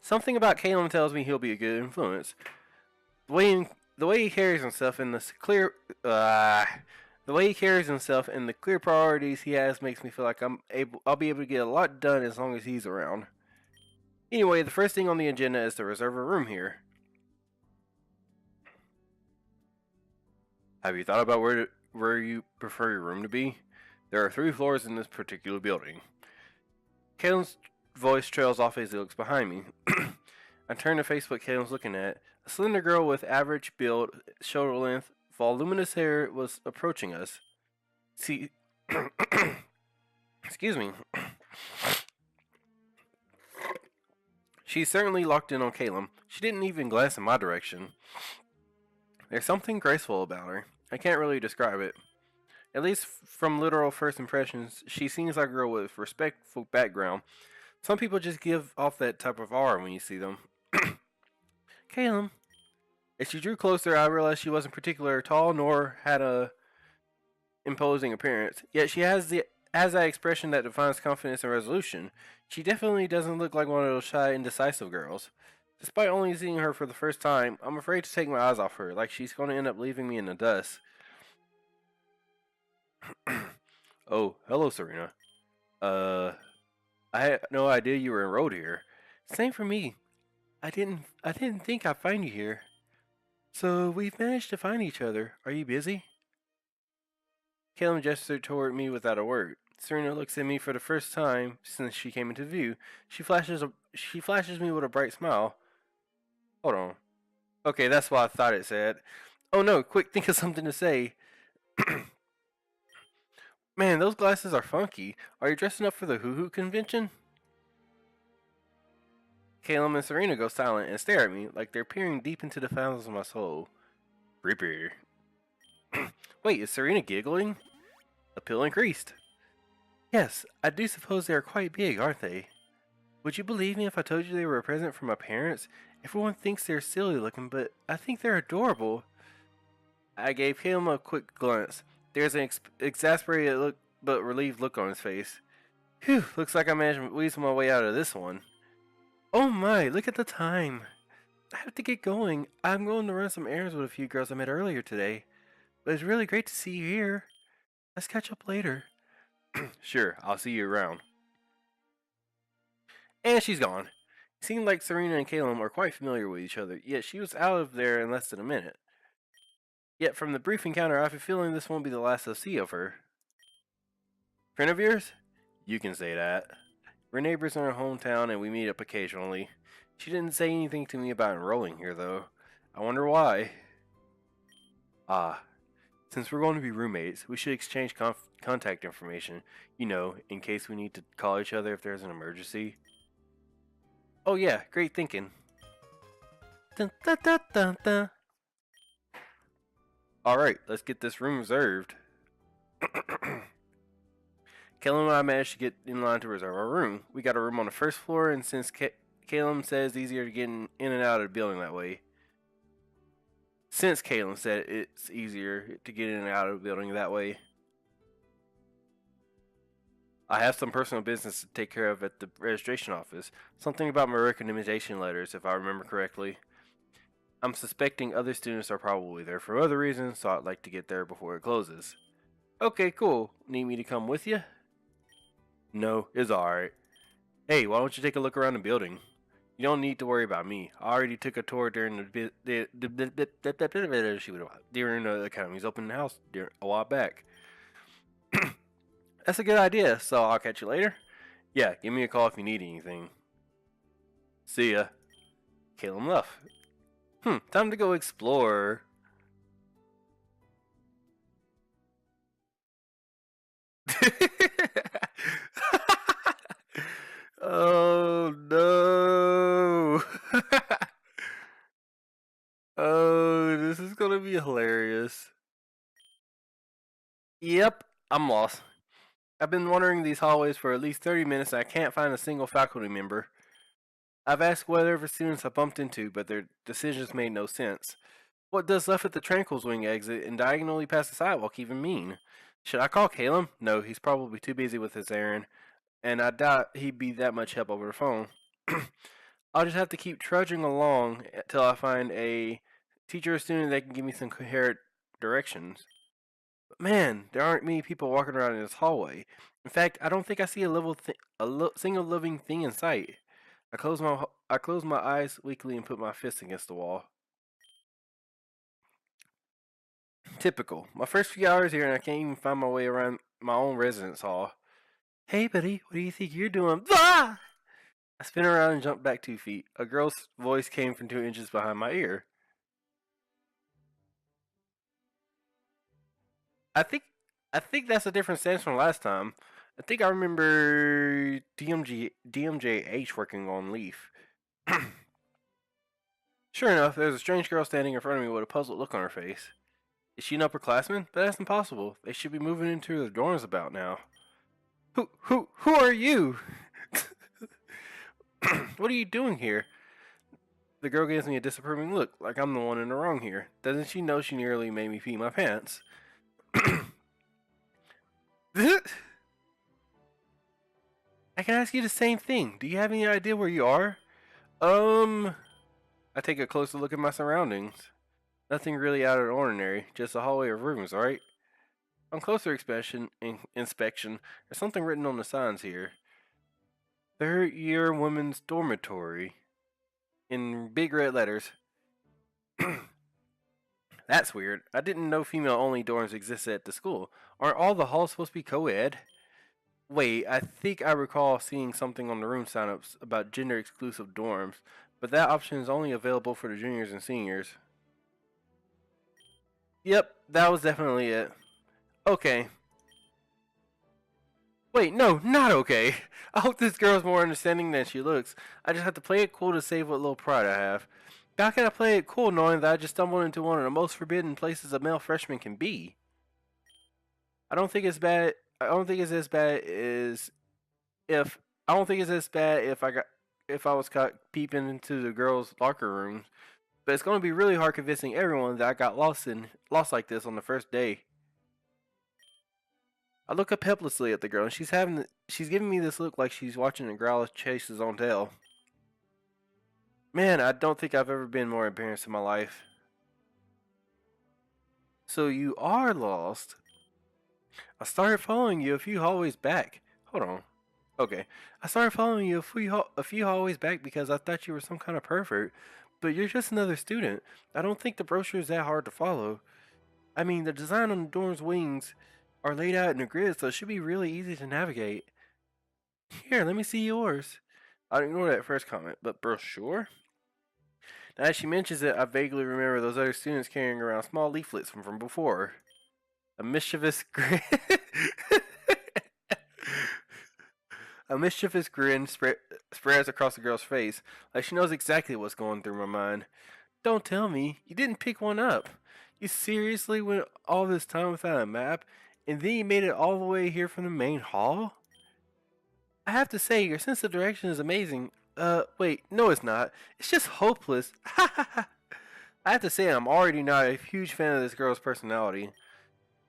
Something about Calem tells me he'll be a good influence. The way he carries himself and uh, the way he carries himself and the clear priorities he has makes me feel like I'll be able to get a lot done as long as he's around. Anyway, the first thing on the agenda is to reserve a room here. Have you thought about where you prefer your room to be? There are 3 floors in this particular building. Calem's voice trails off as he looks behind me. I turn to face what Calem's looking at. A slender girl with average build, shoulder length, voluminous hair was approaching us. See, excuse me. She certainly locked in on Calem. She didn't even glance in my direction. There's something graceful about her. I can't really describe it. At least from literal first impressions, she seems like a girl with respectful background. Some people just give off that type of aura when you see them. Calem. As she drew closer, I realized she wasn't particularly tall nor had a imposing appearance. Yet she has that expression that defines confidence and resolution. She definitely doesn't look like one of those shy, indecisive girls. Despite only seeing her for the first time, I'm afraid to take my eyes off her, like she's going to end up leaving me in the dust. Oh, hello, Serena. Uh, I had no idea you were enrolled here. Same for me. I didn't think I'd find you here. So we've managed to find each other. Are you busy? Calum gestured toward me without a word. Serena looks at me for the first time since she came into view. She flashes me with a bright smile. Hold on. Okay, that's what I thought it said. Oh no, quick, think of something to say. Man, those glasses are funky. Are you dressing up for the Hoo Hoo convention? Calum and Serena go silent and stare at me like they're peering deep into the fountains of my soul. Creepy. Wait, is Serena giggling? Appeal increased. Yes, I do suppose they are quite big, aren't they? Would you believe me if I told you they were a present from my parents? Everyone thinks they're silly looking, but I think they're adorable. I gave him a quick glance. There's an exasperated look, but relieved look on his face. Phew, looks like I managed to weasel my way out of this one. Oh my, look at the time. I have to get going. I'm going to run some errands with a few girls I met earlier today. But it's really great to see you here. Let's catch up later. Sure, I'll see you around. And she's gone. It seemed like Serena and Calum are quite familiar with each other, yet she was out of there in less than a minute. Yet from the brief encounter, I have a feeling this won't be the last I'll see of her. Friend of yours? You can say that. We're neighbors in our hometown and we meet up occasionally. She didn't say anything to me about enrolling here, though. I wonder why. Ah, since we're going to be roommates, we should exchange contact information, in case we need to call each other if there's an emergency. Oh yeah, great thinking. Dun, dun, dun, dun, dun. Alright, let's get this room reserved. Calum and I managed to get in line to reserve our room. We got a room on the first floor, and since Calum says it's easier to get in and out of the building that way. Since Calum said it's easier to get in and out of the building that way. I have some personal business to take care of at the registration office. Something about my recommendation letters, if I remember correctly. I'm suspecting other students are probably there for other reasons, so I'd like to get there before it closes. Okay, cool. Need me to come with you? No, it's alright. Hey, why don't you take a look around the building? You don't need to worry about me. I already took a tour during the Academy's open house a while back. That's a good idea, so I'll catch you later? Yeah, give me a call if you need anything. See ya. Calum left. Time to go explore. Oh no. Oh, this is gonna be hilarious. Yep, I'm lost. I've been wandering these hallways for at least 30 minutes and I can't find a single faculty member. I've asked whatever students I bumped into, but their decisions made no sense. What does left at the Tranquil's Wing exit and diagonally past the sidewalk even mean? Should I call Calum? No, he's probably too busy with his errand. and I doubt he'd be that much help over the phone. I'll just have to keep trudging along till I find a teacher or student that can give me some coherent directions. But man, there aren't many people walking around in this hallway. In fact, I don't think I see single living thing in sight. I close my eyes weakly and put my fist against the wall. Typical. My first few hours here and I can't even find my way around my own residence hall. Hey, buddy, what do you think you're doing? Ah! I spin around and jump back 2 feet. A girl's voice came from 2 inches behind my ear. I think I think that's a different stance from last time. I think I remember DMJH working on Leaf. Sure enough, there's a strange girl standing in front of me with a puzzled look on her face. Is she an upperclassman? But that's impossible. They should be moving into their dorms about now. Who are you? What are you doing here? The girl gives me a disapproving look, like I'm the one in the wrong here. Doesn't she know she nearly made me pee my pants? I can ask you the same thing. Do you have any idea where you are? I take a closer look at my surroundings. Nothing really out of the ordinary, just a hallway of rooms, right? On closer inspection, there's something written on the signs here. Third year women's dormitory. In big red letters. That's weird. I didn't know female only dorms existed at the school. Aren't all the halls supposed to be co ed? Wait, I think I recall seeing something on the room signups about gender exclusive dorms, but that option is only available for the juniors and seniors. Yep, that was definitely it. Okay. Wait, no, not okay. I hope this girl's more understanding than she looks. I just have to play it cool to save what little pride I have. How can I play it cool knowing that I just stumbled into one of the most forbidden places a male freshman can be? I don't think it's bad. I don't think it's as bad as if I don't think it's as bad if I was caught peeping into the girls' locker rooms. But it's going to be really hard convincing everyone that I got lost like this on the first day. I look up helplessly at the girl, and she's giving me this look like she's watching a growl chase his own tail. Man, I don't think I've ever been more embarrassed in my life. So you are lost. I started following you a few hallways back. Hold on. Okay. I started following you a few hallways back because I thought you were some kind of pervert. But you're just another student. I don't think the brochure is that hard to follow. I mean, the design on the dorm's wings are laid out in a grid, so it should be really easy to navigate. Here, let me see yours. I ignore that first comment, but brochure? Now, as she mentions it, I vaguely remember those other students carrying around small leaflets from before. A mischievous grin. A mischievous grin spreads across the girl's face, like she knows exactly what's going through my mind. Don't tell me, you didn't pick one up. You seriously went all this time without a map, and then you made it all the way here from the main hall? I have to say, your sense of direction is amazing. Wait, no it's not. It's just hopeless. Ha ha ha. I have to say, I'm already not a huge fan of this girl's personality.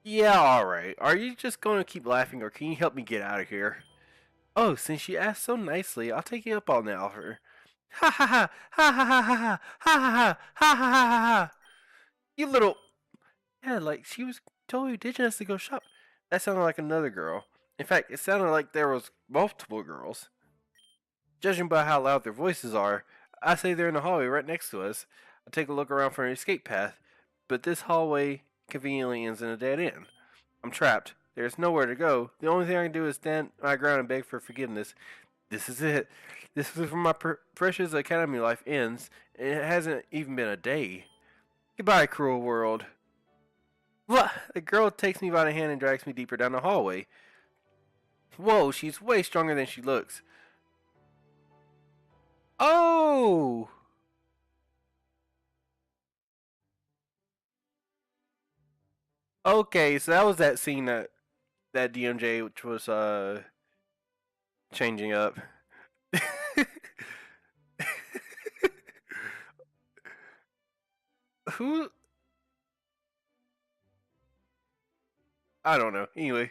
Yeah, alright. Are you just going to keep laughing, or can you help me get out of here? Oh, since you asked so nicely, I'll take you up on the offer. Ha ha ha! Ha ha ha ha ha! Ha ha ha! Ha ha ha ha ha! You little... Yeah, like she was totally ditching us to go shop. That sounded like another girl. In fact, it sounded like there was multiple girls. Judging by how loud their voices are, I say they're in the hallway right next to us. I take a look around for an escape path, but this hallway conveniently ends in a dead end. I'm trapped. There's nowhere to go. The only thing I can do is stand my ground and beg for forgiveness. This is it. This is where my precious academy life ends, and it hasn't even been a day. Goodbye, cruel world. What? The girl takes me by the hand and drags me deeper down the hallway. Whoa, she's way stronger than she looks. Oh! Okay, so that was that scene that DMJ which was changing up. Who? I don't know. Anyway,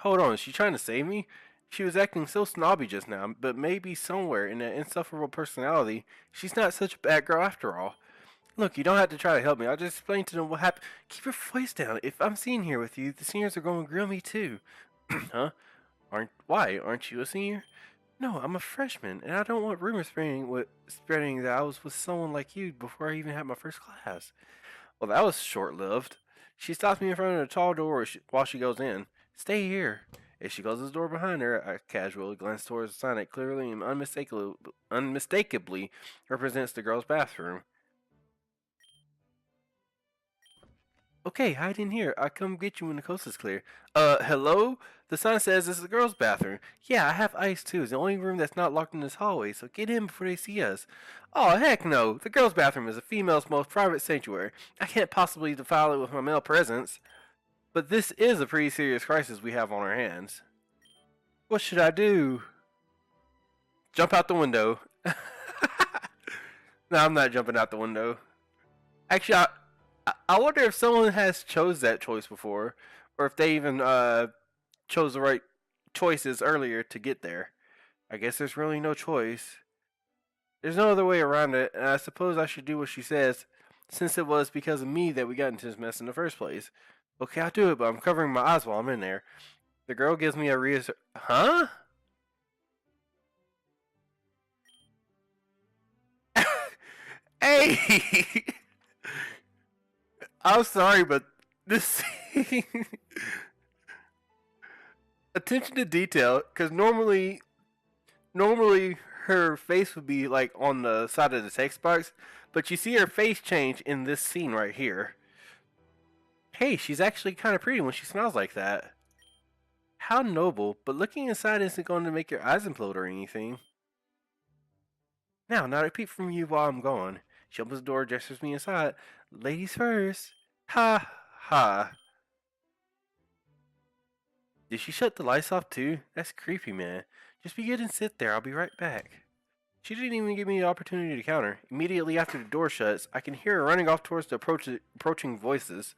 Hold on, is she trying to save me? She was acting so snobby just now, but maybe somewhere in that insufferable personality, she's not such a bad girl after all. Look, you don't have to try to help me. I'll just explain to them what happened. Keep your voice down. If I'm seen here with you, the seniors are going to grill me too. Huh? Why? Aren't you a senior? No, I'm a freshman, and I don't want rumors spreading that I was with someone like you before I even had my first class. Well, that was short-lived. She stops me in front of the tall door while she goes in. Stay here. As she closes the door behind her, I casually glance towards the sign that clearly and unmistakably represents the girls' bathroom. Okay, hide in here. I'll come get you when the coast is clear. Hello? The sign says this is the girls' bathroom. Yeah, I have ice too. It's the only room that's not locked in this hallway, so get in before they see us. Oh, heck no. The girls' bathroom is a female's most private sanctuary. I can't possibly defile it with my male presence. But this is a pretty serious crisis we have on our hands. What should I do? Jump out the window. No, I'm not jumping out the window. Actually, I wonder if someone has chose that choice before, or if they even chose the right choices earlier to get there. I guess there's really no choice. There's no other way around it, and I suppose I should do what she says, since it was because of me that we got into this mess in the first place. Okay, I'll do it, but I'm covering my eyes while I'm in there. The girl gives me a reassure. Huh? Hey! I'm sorry, but this attention to detail, because normally her face would be like on the side of the text box, but you see her face change in this scene right here. Hey, she's actually kind of pretty when she smiles like that. How noble, but looking inside isn't going to make your eyes implode or anything. Now, not a peep from you while I'm gone. She opens the door, gestures me inside. Ladies first. Ha ha. Did she shut the lights off too? That's creepy, man. Just be good and sit there. I'll be right back. She didn't even give me the opportunity to counter. Immediately after the door shuts, I can hear her running off towards the approaching voices.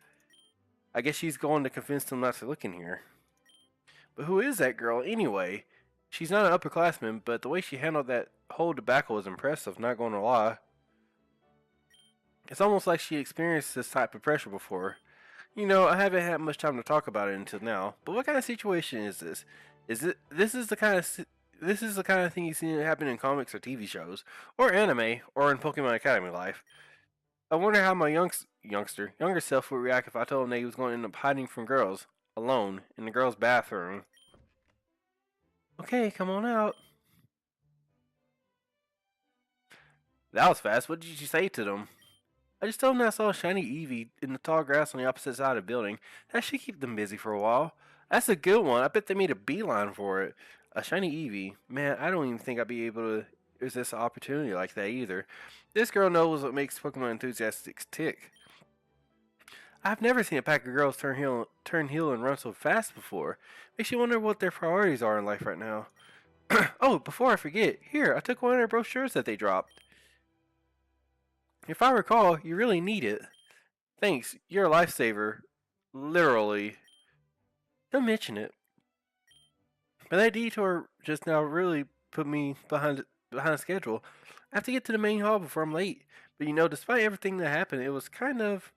I guess she's going to convince them not to look in here. But who is that girl anyway? She's not an upperclassman, but the way she handled that whole debacle was impressive, not going to lie. It's almost like she experienced this type of pressure before. You know, I haven't had much time to talk about it until now. But what kind of situation is this? This is the kind of thing you see happen in comics or TV shows, or anime, or in Pokemon Academy life. I wonder how my younger self would react if I told him that he was going to end up hiding from girls, alone, in the girls' bathroom. Okay, come on out. That was fast. What did you say to them? I just told them that I saw a shiny Eevee in the tall grass on the opposite side of the building. That should keep them busy for a while. That's a good one. I bet they made a beeline for it. A shiny Eevee. Man, I don't even think I'd be able to resist an opportunity like that either. This girl knows what makes Pokemon enthusiasts tick. I've never seen a pack of girls turn heel and run so fast before. Makes you wonder what their priorities are in life right now. Oh, before I forget, here, I took one of their brochures that they dropped. If I recall, you really need it. Thanks, you're a lifesaver. Literally. Don't mention it. But that detour just now really put me behind schedule. I have to get to the main hall before I'm late. But you know, despite everything that happened, it was kind of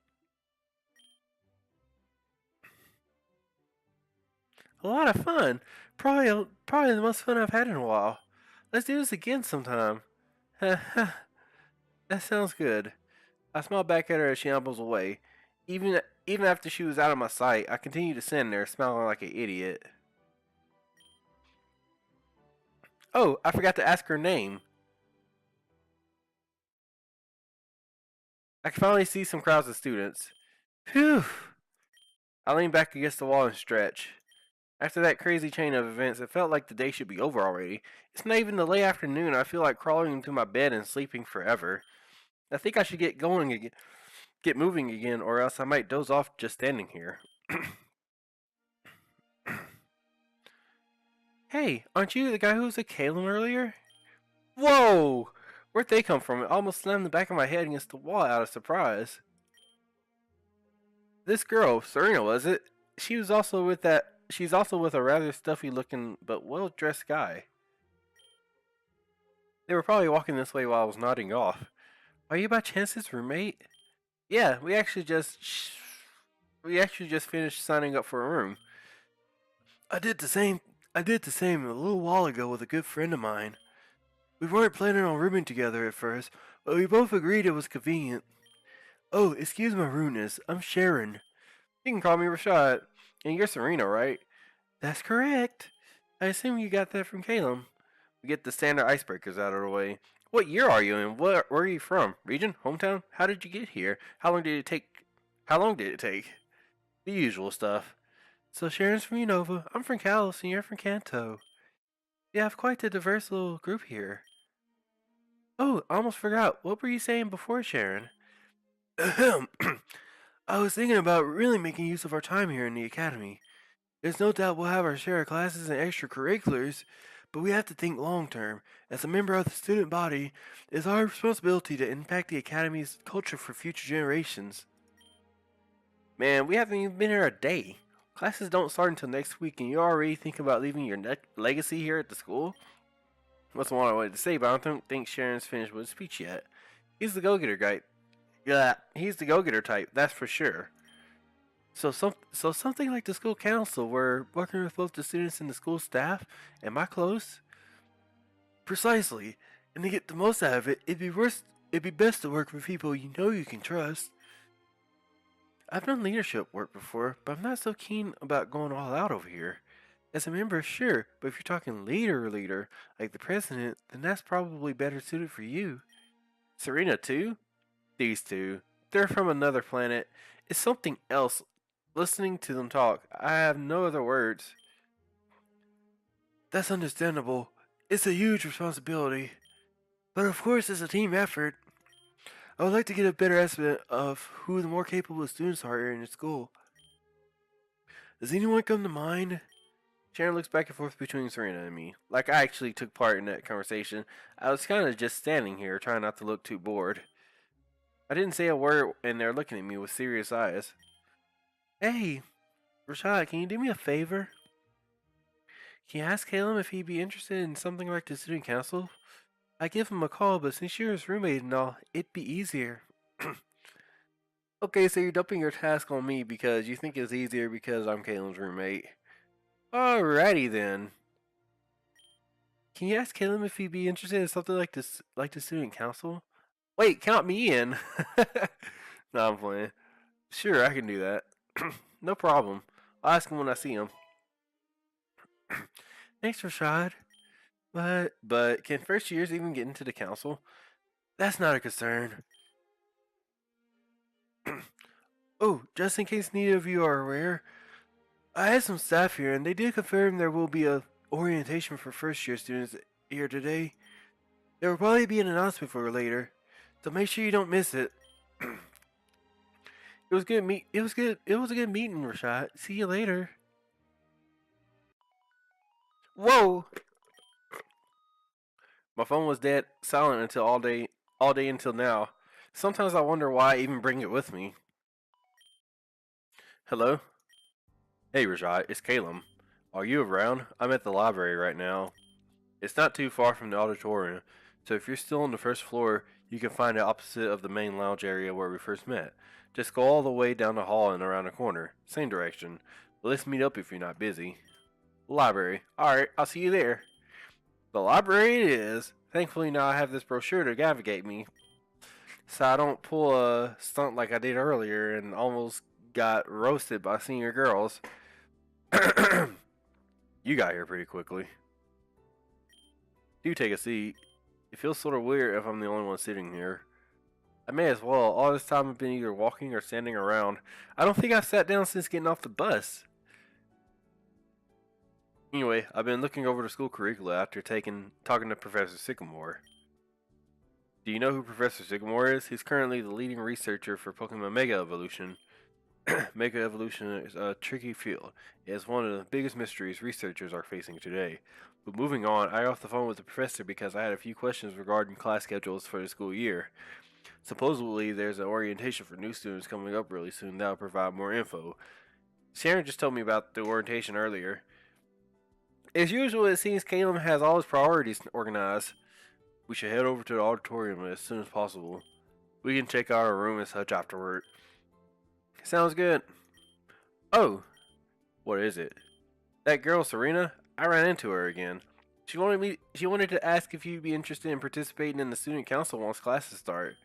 a lot of fun. Probably the most fun I've had in a while. Let's do this again sometime. That sounds good. I smiled back at her as she ambles away. Even after she was out of my sight, I continued to stand there, smiling like an idiot. Oh, I forgot to ask her name. I can finally see some crowds of students. Phew! I leaned back against the wall and stretched. After that crazy chain of events, it felt like the day should be over already. It's not even the late afternoon. I feel like crawling into my bed and sleeping forever. I think I should get moving again, or else I might doze off just standing here. Hey, aren't you the guy who was at Calem earlier? Whoa! Where'd they come from? It almost slammed the back of my head against the wall out of surprise. This girl, Serena, was it? She was also with that She's also with a rather stuffy-looking but well-dressed guy. They were probably walking this way while I was nodding off. Are you by chance his roommate? Yeah, we actually just finished signing up for a room. I did the same. I did the same a little while ago with a good friend of mine. We weren't planning on rooming together at first, but we both agreed it was convenient. Oh, excuse my rudeness. I'm Sharon. You can call me Rashad. And you're Serena, right? That's correct. I assume you got that from Calem. We get the standard icebreakers out of the way. What year are you in? Where are you from? Region? Hometown? How did you get here? How long did it take? How long did it take? The usual stuff. So Sharon's from Unova. I'm from Calus, and you're from Kanto. You have quite a diverse little group here. Oh, I almost forgot. What were you saying before, Sharon? Ahem. I was thinking about really making use of our time here in the academy. There's no doubt we'll have our share of classes and extracurriculars, but we have to think long term. As a member of the student body, it's our responsibility to impact the academy's culture for future generations. Man, we haven't even been here a day. Classes don't start until next week, and you're already thinking about leaving your legacy here at the school? That's what I wanted to say, but I don't think Sharon's finished with his speech yet. He's the go-getter guy. Yeah, he's the go-getter type, that's for sure. So something like the school council, where working with both the students and the school staff, am I close? Precisely. And to get the most out of it, it'd be best to work with people you know you can trust. I've done leadership work before, but I'm not so keen about going all out over here. As a member, sure, but if you're talking leader, like the president, then that's probably better suited for you. Serena, too? These two. They're from another planet. It's something else. Listening to them talk, I have no other words. That's understandable. It's a huge responsibility. But of course, it's a team effort. I would like to get a better estimate of who the more capable students are here in the school. Does anyone come to mind? Sharon looks back and forth between Serena and me, like I actually took part in that conversation. I was kind of just standing here, trying not to look too bored. I didn't say a word, and they're looking at me with serious eyes. Hey, Rashad, can you do me a favor? Can you ask Calum if he'd be interested in something like the student council? I give him a call, but since you're his roommate and all, it'd be easier. Okay, so you're dumping your task on me because you think it's easier because I'm Calum's roommate. Alrighty then. Can you ask Calum if he'd be interested in something like this, like the student council? Wait, count me in. No, I'm playing. Sure, I can do that. No problem. I'll ask him when I see him. Thanks, Rashad. But can first years even get into the council? That's not a concern. Oh, just in case neither of you are aware, I had some staff here and they did confirm there will be a orientation for first year students here today. There will probably be an announcement for later, so make sure you don't miss it. It was good it was a good meeting, Rashad. See you later. Whoa! My phone was dead silent until all day until now. Sometimes I wonder why I even bring it with me. Hello? Hey Rashad, it's Calum. Are you around? I'm at the library right now. It's not too far from the auditorium, so if you're still on the first floor, you can find it opposite of the main lounge area where we first met. Just go all the way down the hall and around the corner. Same direction. But let's meet up if you're not busy. Library. Alright, I'll see you there. The library it is. Thankfully now I have this brochure to navigate me, so I don't pull a stunt like I did earlier and almost got roasted by senior girls. You got here pretty quickly. Do take a seat. It feels sort of weird if I'm the only one sitting here. I may as well. All this time I've been either walking or standing around. I don't think I've sat down since getting off the bus. Anyway, I've been looking over the school curricula after talking to Professor Sycamore. Do you know who Professor Sycamore is? He's currently the leading researcher for Pokemon Mega Evolution. Mega Evolution is a tricky field. It is one of the biggest mysteries researchers are facing today. But moving on, I got off the phone with the professor because I had a few questions regarding class schedules for the school year. Supposedly, there's an orientation for new students coming up really soon that will provide more info. Sharon just told me about the orientation earlier. As usual, it seems Calem has all his priorities organized. We should head over to the auditorium as soon as possible. We can check out our room and such afterward. Sounds good. Oh, what is it? That girl, Serena? I ran into her again. She wanted to ask if you'd be interested in participating in the student council once classes start.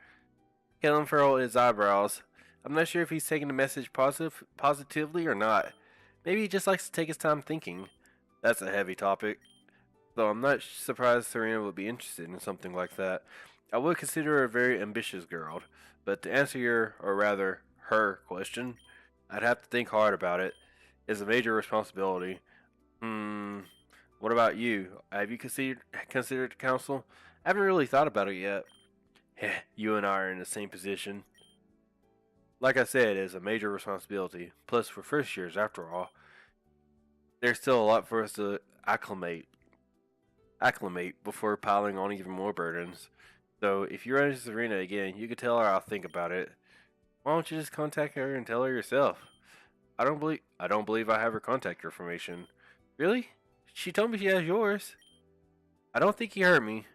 Calum furrowed his eyebrows. I'm not sure if he's taking the message positively or not. Maybe he just likes to take his time thinking. That's a heavy topic. Though I'm not surprised Serena would be interested in something like that. I would consider her a very ambitious girl, but to answer your, or rather, her question, I'd have to think hard about it. It's a major responsibility. What about you? Have you considered the council? I haven't really thought about it yet. You and I are in the same position. Like I said, it's a major responsibility. Plus, we're first years after all. There's still a lot for us to acclimate before piling on even more burdens. So, if you run into Serena again, you could tell her I'll think about it. Why don't you just contact her and tell her yourself? I don't believe I have her contact information. Really? She told me she has yours. I don't think you heard me.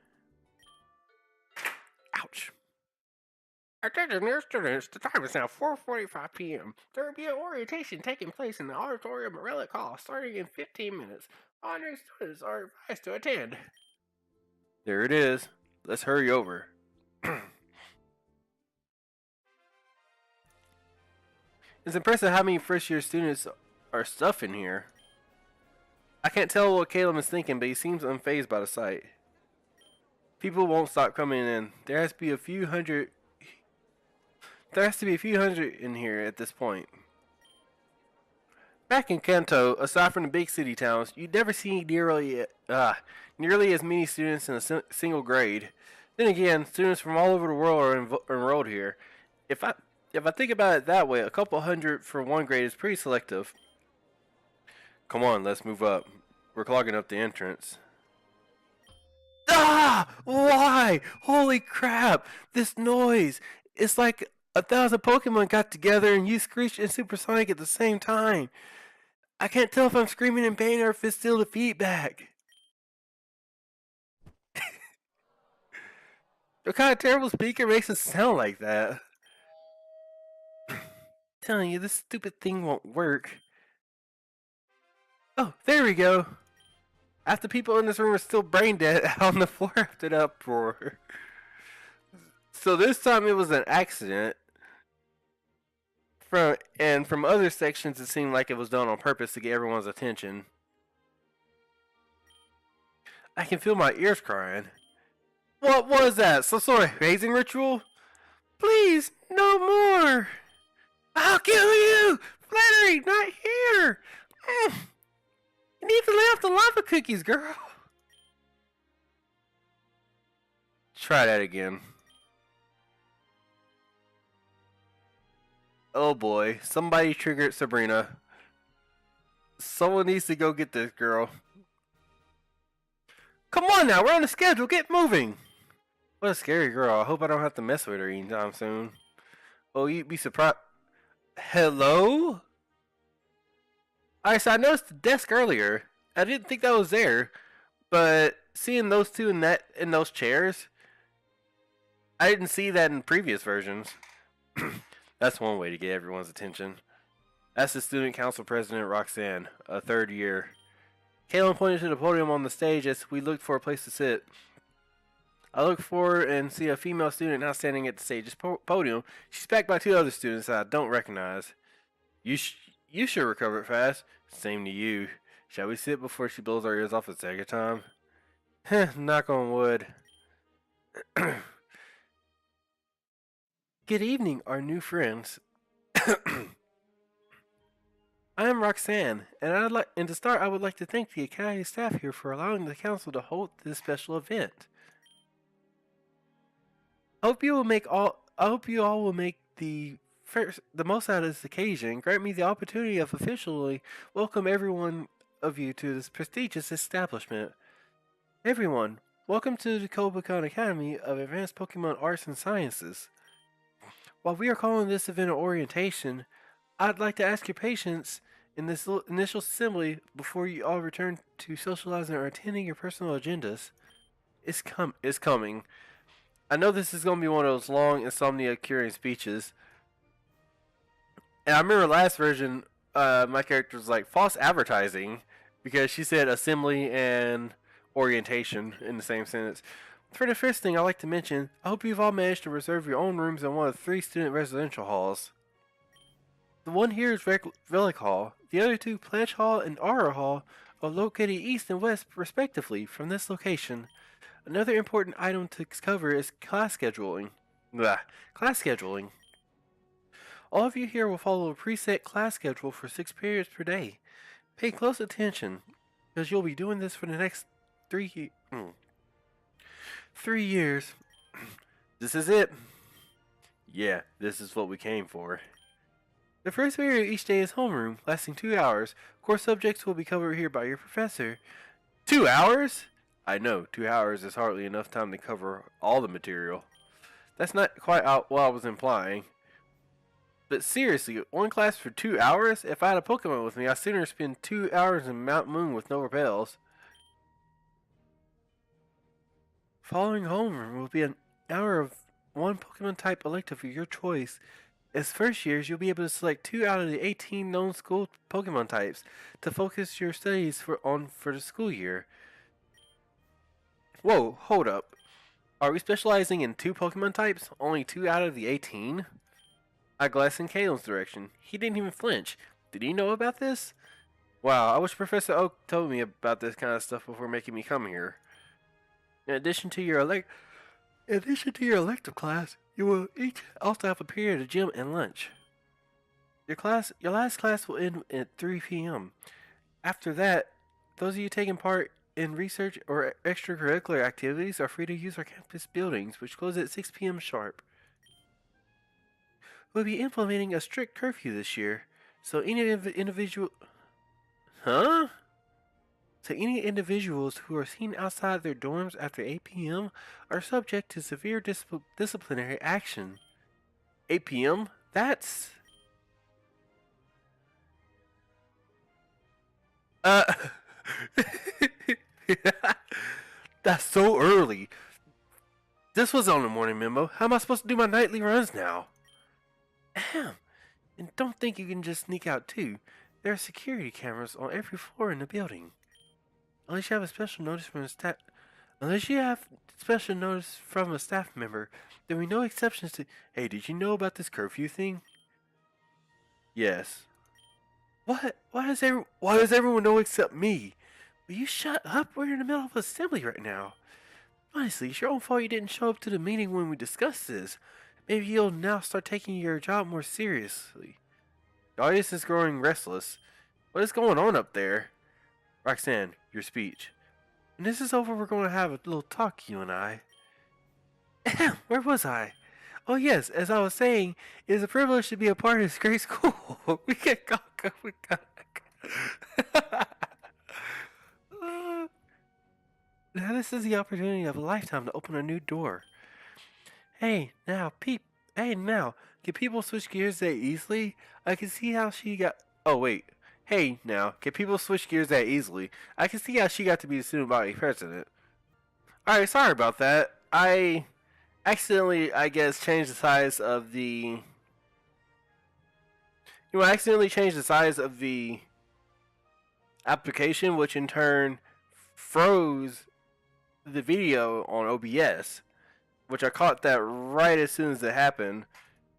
Ouch. Attention dear students, the time is now 4:45 p.m. There will be an orientation taking place in the auditorium at Relic Hall starting in 15 minutes. All new students are advised to attend. There it is. Let's hurry over. It's impressive how many first-year students are stuffing here. I can't tell what Calem is thinking, but he seems unfazed by the sight. People won't stop coming in. There has to be a few hundred in here at this point. Back in Kanto, aside from the big city towns, you'd never see nearly as many students in a single grade. Then again, students from all over the world are enrolled here. If I think about it that way, a couple hundred for one grade is pretty selective. Come on, let's move up. We're clogging up the entrance. Ah! Why? Holy crap! This noise! It's like 1,000 Pokemon got together and used Screech and Supersonic at the same time. I can't tell if I'm screaming in pain or if it's still the feedback. What kind of terrible speaker makes it sound like that? I'm telling you, this stupid thing won't work. Oh, there we go. Half the people in this room are still brain dead out on the floor after the uproar. So this time it was an accident. From other sections, it seemed like it was done on purpose to get everyone's attention. I can feel my ears crying. What was that? Some sort of hazing ritual? Please, no more! I'll kill you! Flattery, not here! You need to lay off the lava cookies, girl! Try that again. Oh boy, somebody triggered Sabrina. Someone needs to go get this girl. Come on now, we're on the schedule, get moving! What a scary girl, I hope I don't have to mess with her anytime soon. Oh, you'd be surprised. Hello? Alright, so I noticed the desk earlier. I didn't think that was there. But seeing those two in those chairs, I didn't see that in previous versions. That's one way to get everyone's attention. That's the student council president, Roxanne, a third year. Calem pointed to the podium on the stage as we looked for a place to sit. I look forward and see a female student now standing at the stage's podium. She's backed by two other students that I don't recognize. You should recover fast. Same to you. Shall we sit before she blows our ears off a second time? Knock on wood. Good evening, our new friends. I am Roxanne, and to start, I would like to thank the Academy staff here for allowing the council to hold this special event. I hope you all will make the most out of this occasion. Grant me the opportunity of officially welcome everyone of you to this prestigious establishment. Everyone, welcome to the Kobukan Academy of Advanced Pokemon Arts and Sciences. While we are calling this event an orientation, I'd like to ask your patience in this initial assembly before you all return to socializing or attending your personal agendas. It's coming. I know this is gonna be one of those long insomnia curing speeches. And I remember last version, my character was like false advertising because she said assembly and orientation in the same sentence. For the first thing, I'd like to mention, I hope you've all managed to reserve your own rooms in one of 3 student residential halls. The one here is Relic Hall. The other 2, Pledge Hall and Aura Hall, are located east and west respectively from this location. Another important item to cover is class scheduling. Class scheduling. All of you here will follow a preset class schedule for 6 periods per day. Pay close attention, because you'll be doing this for the next 3 years. This is it. Yeah, this is what we came for. The first period each day is homeroom, lasting 2 hours. Course subjects will be covered here by your professor. 2 hours? I know, 2 hours is hardly enough time to cover all the material. That's not quite what I was implying. But seriously, one class for 2 hours? If I had a Pokemon with me, I'd sooner spend 2 hours in Mount Moon with no repels. Following homeroom will be an hour of one Pokemon type elective of your choice. As first years, you'll be able to select 2 out of the 18 known school Pokemon types to focus your studies for the school year. Whoa, hold up. Are we specializing in 2 Pokemon types? Only 2 out of the 18? I glanced in Calum's direction. He didn't even flinch. Did he know about this? Wow, I wish Professor Oak told me about this kind of stuff before making me come here. In addition to your elective class, you will each also have a period of gym and lunch. Your last class will end at 3 p.m. After that, those of you taking part in research or extracurricular activities are free to use our campus buildings, which close at 6 p.m. sharp. We'll be implementing a strict curfew this year, so any individuals who are seen outside their dorms after 8 p.m. are subject to severe disciplinary action. 8 p.m.? That's... That's so early. This was on the morning memo. How am I supposed to do my nightly runs now? Ahem. And don't think you can just sneak out too. There are security cameras on every floor in the building. Unless you have special notice from a staff member, there will be no exceptions to... Hey, did you know about this curfew thing? Yes. What? Why does everyone know except me? Will you shut up? We're in the middle of assembly right now. Honestly, it's your own fault you didn't show up to the meeting when we discussed this. Maybe you'll now start taking your job more seriously. The audience is growing restless. What is going on up there? Roxanne, your speech. When this is over, we're going to have a little talk, you and I. Where was I? Oh yes, as I was saying, it is a privilege to be a part of this great school. We got Now this is the opportunity of a lifetime to open a new door. Hey, now, can people switch gears that easily? I can see how she got... Oh, wait. Hey, now, can people switch gears that easily? I can see how she got to be the student body president. Alright, sorry about that. I accidentally, I guess, changed the size of the... I accidentally changed the size of the application, which in turn froze the video on OBS. Which I caught that right as soon as it happened.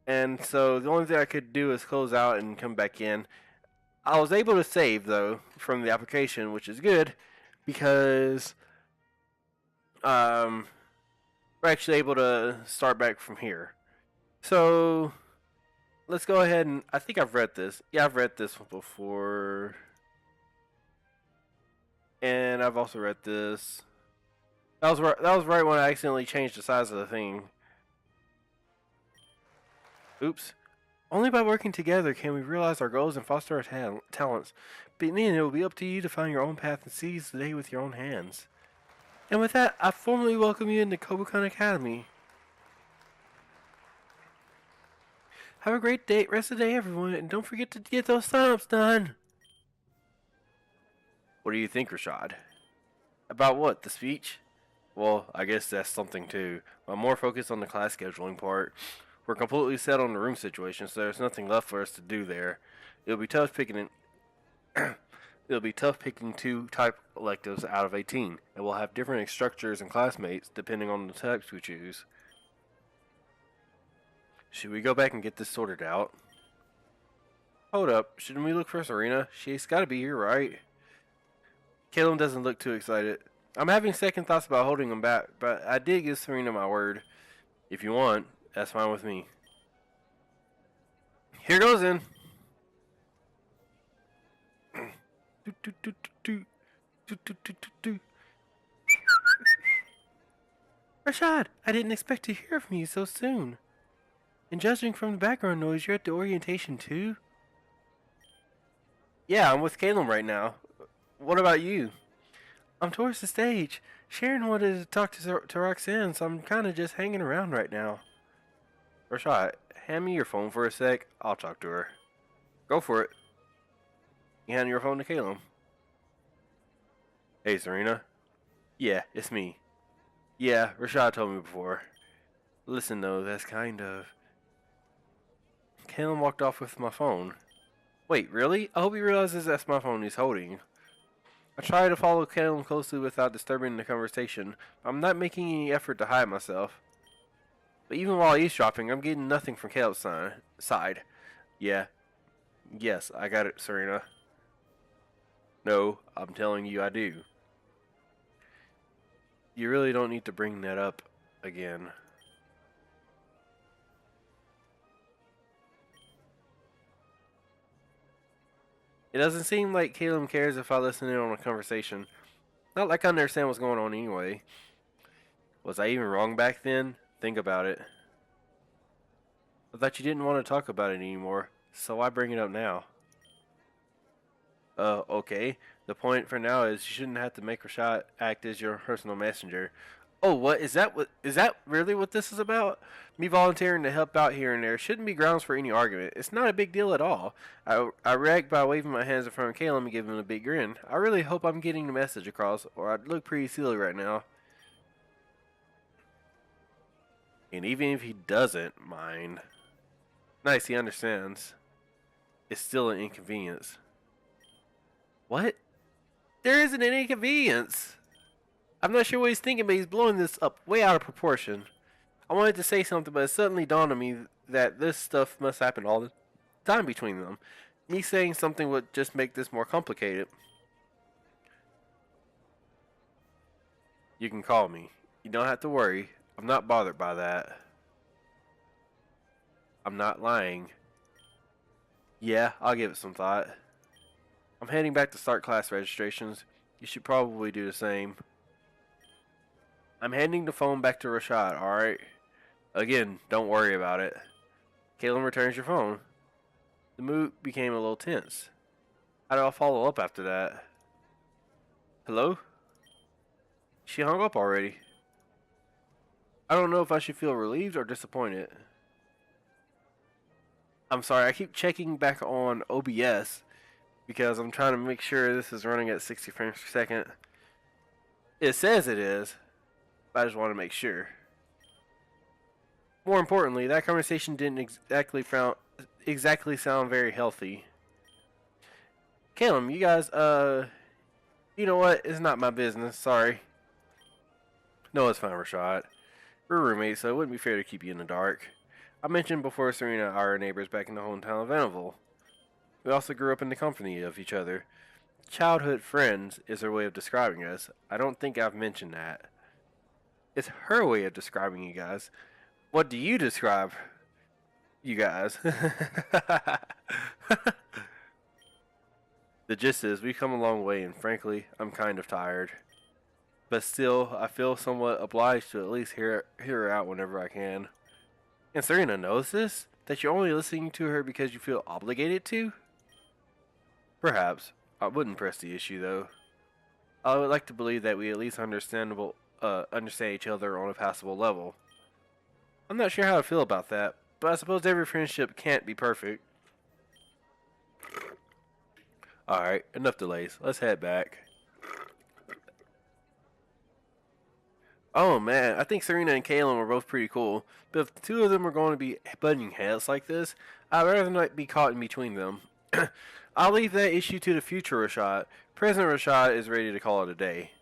And so the only thing I could do is close out and come back in. I was able to save, though, from the application, which is good. Because we're actually able to start back from here. So let's go ahead and... I think I've read this. Yeah, I've read this one before. And I've also read this. That was right when I accidentally changed the size of the thing. Oops. Only by working together can we realize our goals and foster our talents. But then it will be up to you to find your own path and seize the day with your own hands. And with that, I formally welcome you into Kobukan Academy. Have a great rest of the day, everyone, and don't forget to get those sign-ups done. What do you think, Rashad? About what? The speech? Well, I guess that's something too. I'm more focused on the class scheduling part. We're completely set on the room situation, so there's nothing left for us to do there. It'll be tough picking it'll be tough picking two type electives out of 18, and we'll have different structures and classmates depending on the types we choose. Should we go back and get this sorted out? Hold up, shouldn't we look for Serena? She's gotta be here, right? Calum doesn't look too excited. I'm having second thoughts about holding him back, but I did give Serena my word. If you want, that's fine with me. Here goes in. Rashad, I didn't expect to hear from you so soon. And judging from the background noise, you're at the orientation too? Yeah, I'm with Calem right now. What about you? I'm towards the stage. Sharon wanted to talk to Roxanne, so I'm kind of just hanging around right now. Rashad, hand me your phone for a sec. I'll talk to her. Go for it. You hand your phone to Calem. Hey, Serena. Yeah, it's me. Yeah, Rashad told me before. Listen, though, that's kind of... Calem walked off with my phone. Wait, really? I hope he realizes that's my phone he's holding. I try to follow Calem closely without disturbing the conversation. I'm not making any effort to hide myself. But even while eavesdropping, I'm getting nothing from Calem's side. Yeah. Yes, I got it, Serena. No, I'm telling you I do. You really don't need to bring that up again. It doesn't seem like Calem cares if I listen in on a conversation. Not like I understand what's going on anyway. Was I even wrong back then? Think about it. I thought you didn't want to talk about it anymore, so why bring it up now? Okay. The point for now is you shouldn't have to make Rashad act as your personal messenger. Oh, what? Is that really what this is about? Me volunteering to help out here and there shouldn't be grounds for any argument. It's not a big deal at all. I react by waving my hands in front of Calem and giving him a big grin. I really hope I'm getting the message across, or I'd look pretty silly right now. And even if he doesn't mind... Nice, he understands. It's still an inconvenience. What? There isn't an inconvenience! I'm not sure what he's thinking, but he's blowing this up way out of proportion. I wanted to say something, but it suddenly dawned on me that this stuff must happen all the time between them. Me saying something would just make this more complicated. You can call me. You don't have to worry. I'm not bothered by that. I'm not lying. Yeah, I'll give it some thought. I'm heading back to start class registrations. You should probably do the same. I'm handing the phone back to Rashad, alright? Again, don't worry about it. Calem returns your phone. The mood became a little tense. How do I follow up after that? Hello? She hung up already. I don't know if I should feel relieved or disappointed. I'm sorry, I keep checking back on OBS because I'm trying to make sure this is running at 60 frames per second. It says it is, but I just want to make sure. More importantly, that conversation didn't exactly sound very healthy. Calem, you guys, you know what? It's not my business. Sorry. No, it's fine, Rashad. We're roommates, so it wouldn't be fair to keep you in the dark. I mentioned before Serena are our neighbors back in the hometown of Annabelle. We also grew up in the company of each other. Childhood friends is her way of describing us. I don't think I've mentioned that. It's her way of describing you guys. What do you describe you guys? The gist is, we've come a long way, and frankly, I'm kind of tired. But still, I feel somewhat obliged to at least hear her out whenever I can. And Serena knows this? That you're only listening to her because you feel obligated to? Perhaps. I wouldn't press the issue, though. I would like to believe that we at least understand each other on a passable level. I'm not sure how I feel about that, but I suppose every friendship can't be perfect. Alright, enough delays. Let's head back. Oh man, I think Serena and Calem are both pretty cool, but if the two of them are going to be butting heads like this, I'd rather not be caught in between them. I'll leave that issue to the future Rashad. President Rashad is ready to call it a day.